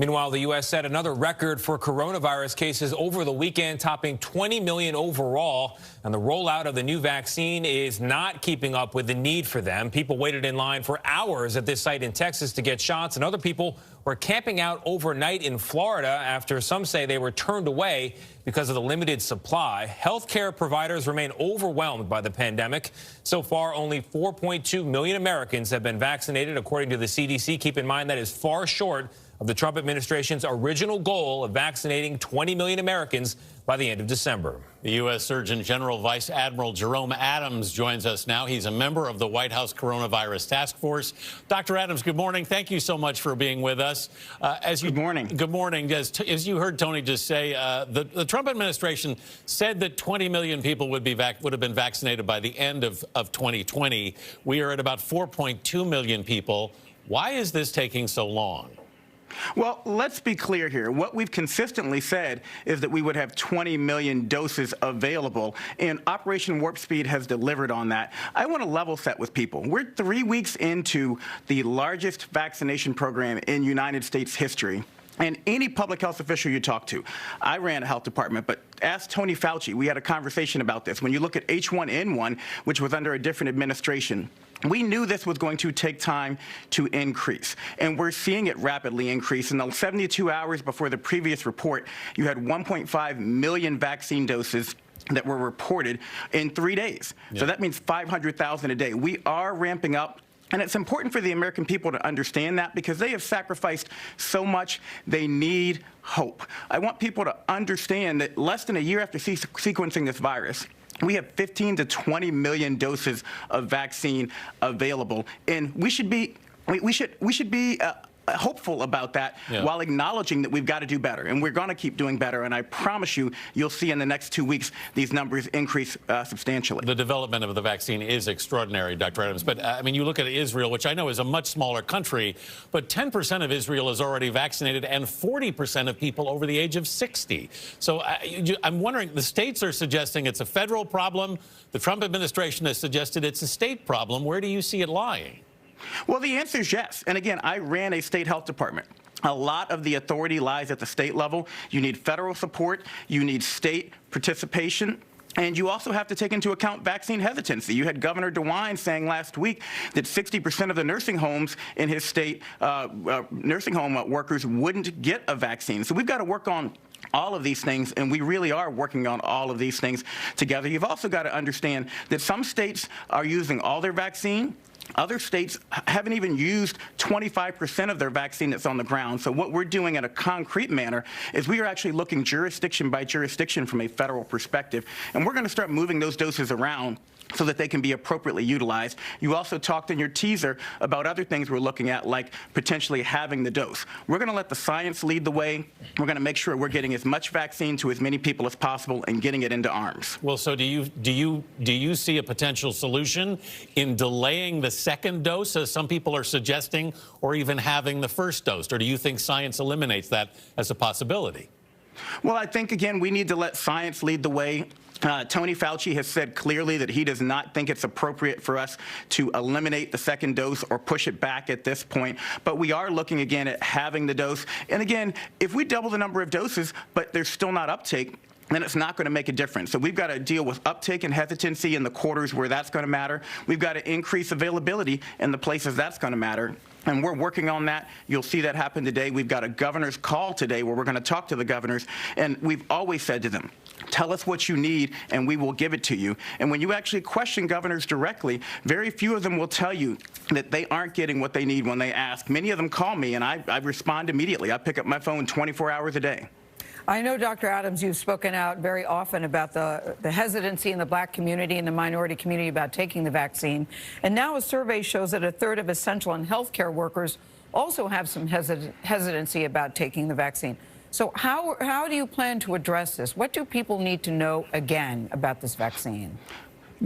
Meanwhile, the U.S. set another record for coronavirus cases over the weekend, topping 20 million overall. And the rollout of the new vaccine is not keeping up with the need for them. People waited in line for hours at this site in Texas to get shots, and other people were camping out overnight in Florida after some say they were turned away because of the limited supply. Healthcare providers remain overwhelmed by the pandemic. So far, only 4.2 million Americans have been vaccinated, according to the CDC. Keep in mind that is far short of the Trump administration's original goal of vaccinating 20 million Americans by the end of December. The U.S. Surgeon General Vice Admiral Jerome Adams joins us now. He's a member of the White House Coronavirus Task Force. Dr. Adams, good morning. Thank you so much for being with us. Good morning. Good morning. As you heard Tony just say, the Trump administration said that 20 million people would have been vaccinated by the end of 2020. We are at about 4.2 million people. Why is this taking so long? Well, let's be clear here. What we've consistently said is that we would have 20 million doses available, and Operation Warp Speed has delivered on that. I want to level set with people. We're 3 weeks into the largest vaccination program in United States history. And any public health official you talk to, I ran a health department, but ask Tony Fauci. We had a conversation about this. When you look at H1N1, which was under a different administration, we knew this was going to take time to increase, and we're seeing it rapidly increase. In the 72 hours before the previous report, you had 1.5 million vaccine doses that were reported in 3 days. Yeah. So that means 500,000 a day. We are ramping up. And it's important for the American people to understand that, because they have sacrificed so much. They need hope. I want people to understand that less than a year after sequencing this virus, we have 15 to 20 million doses of vaccine available, and we should be hopeful about that, while acknowledging that we've got to do better, and we're going to keep doing better. And I promise you, you'll see in the next 2 weeks these numbers increase substantially. The development of the vaccine is extraordinary, Dr. Adams. But I mean, you look at Israel, which I know is a much smaller country, but 10% of Israel is already vaccinated, and 40% of people over the age of 60. So I'm wondering, the states are suggesting it's a federal problem. The Trump administration has suggested it's a state problem. Where do you see it lying? Well, the answer is yes. And again, I ran a state health department. A lot of the authority lies at the state level. You need federal support. You need state participation. And you also have to take into account vaccine hesitancy. You had Governor DeWine saying last week that 60% of the nursing homes in his state, nursing home workers, wouldn't get a vaccine. So we've got to work on all of these things, and we really are working on all of these things together. You've also got to understand that some states are using all their vaccine. Other states haven't even used 25% of their vaccine that's on the ground. So what we're doing in a concrete manner is we are actually looking jurisdiction by jurisdiction from a federal perspective, and we're going to start moving those doses around so that they can be appropriately utilized. You also talked in your teaser about other things we're looking at, like potentially having the dose. We're going to let the science lead the way. We're going to make sure we're getting as much vaccine to as many people as possible and getting it into arms. Well, so do you see a potential solution in delaying the second dose, as some people are suggesting, or even having the first dose? Or do you think science eliminates that as a possibility? Well, I think, again, we need to let science lead the way. Tony Fauci has said clearly that he does not think it's appropriate for us to eliminate the second dose or push it back at this point. But we are looking again at having the dose. And again, if we double the number of doses, but there's still not uptake, then it's not going to make a difference. So we've got to deal with uptake and hesitancy in the quarters where that's going to matter. We've got to increase availability in the places that's going to matter. And we're working on that. You'll see that happen today. We've got a governor's call today where we're going to talk to the governors. And we've always said to them, tell us what you need, and we will give it to you. And when you actually question governors directly, very few of them will tell you that they aren't getting what they need when they ask. Many of them call me, and I respond immediately. I pick up my phone 24 hours a day. I know, Dr. Adams, you've spoken out very often about the hesitancy in the black community and the minority community about taking the vaccine. And now a survey shows that a third of essential and healthcare workers also have some hesitancy about taking the vaccine. So how do you plan to address this? What do people need to know again about this vaccine?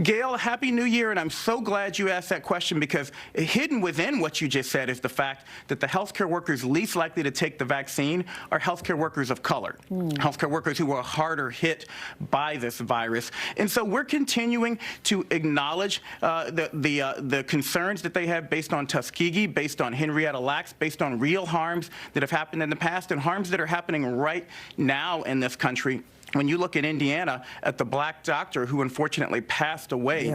Gail, Happy New Year, and I'm so glad you asked that question, because hidden within what you just said is the fact that the healthcare workers least likely to take the vaccine are healthcare workers of color, healthcare workers who are harder hit by this virus. And so we're continuing to acknowledge the concerns that they have based on Tuskegee, based on Henrietta Lacks, based on real harms that have happened in the past and harms that are happening right now in this country. When you look at Indiana, at the black doctor who unfortunately passed away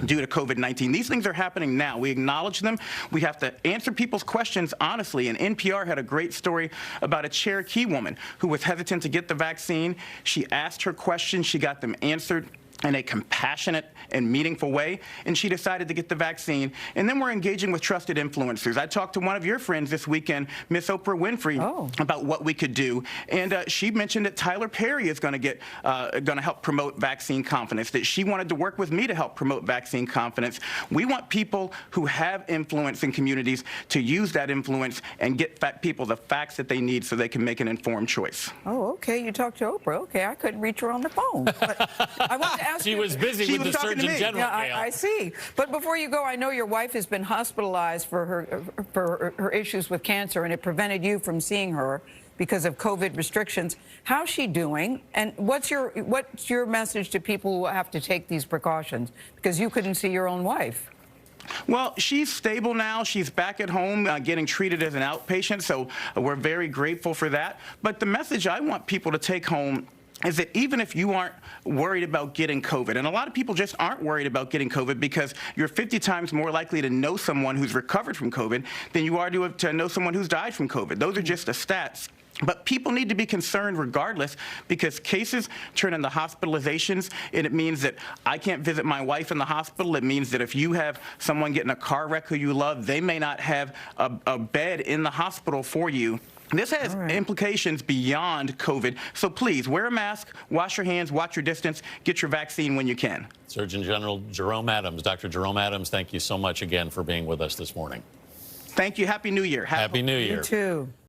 due to COVID-19, these things are happening now. We acknowledge them. We have to answer people's questions honestly. And NPR had a great story about a Cherokee woman who was hesitant to get the vaccine. She asked her questions. She got them answered in a compassionate and meaningful way, and she decided to get the vaccine. And then we're engaging with trusted influencers. I talked to one of your friends this weekend, Miss Oprah Winfrey, about what we could do, and she mentioned that Tyler Perry is going to help promote vaccine confidence, that she wanted to work with me to help promote vaccine confidence. We want people who have influence in communities to use that influence and get people the facts that they need so they can make an informed choice. Oh, okay. You talked to Oprah. Okay, I couldn't reach her on the phone. But I wanted to ask She was busy with the Surgeon General. Yeah, I see. But before you go, I know your wife has been hospitalized for her issues with cancer, and it prevented you from seeing her because of COVID restrictions. How's she doing? And what's your message to people who have to take these precautions because you couldn't see your own wife? Well, she's stable now. She's back at home getting treated as an outpatient, so we're very grateful for that. But the message I want people to take home is that even if you aren't worried about getting COVID, and a lot of people just aren't worried about getting COVID because you're 50 times more likely to know someone who's recovered from COVID than you are to know someone who's died from COVID. Those are just the stats. But people need to be concerned regardless, because cases turn into hospitalizations, and it means that I can't visit my wife in the hospital. It means that if you have someone get in a car wreck who you love, they may not have a bed in the hospital for you. This has implications beyond COVID. So please, wear a mask, wash your hands, watch your distance, get your vaccine when you can. Surgeon General Jerome Adams. Dr. Jerome Adams, thank you so much again for being with us this morning. Thank you. Happy New Year. Happy New Year. You too.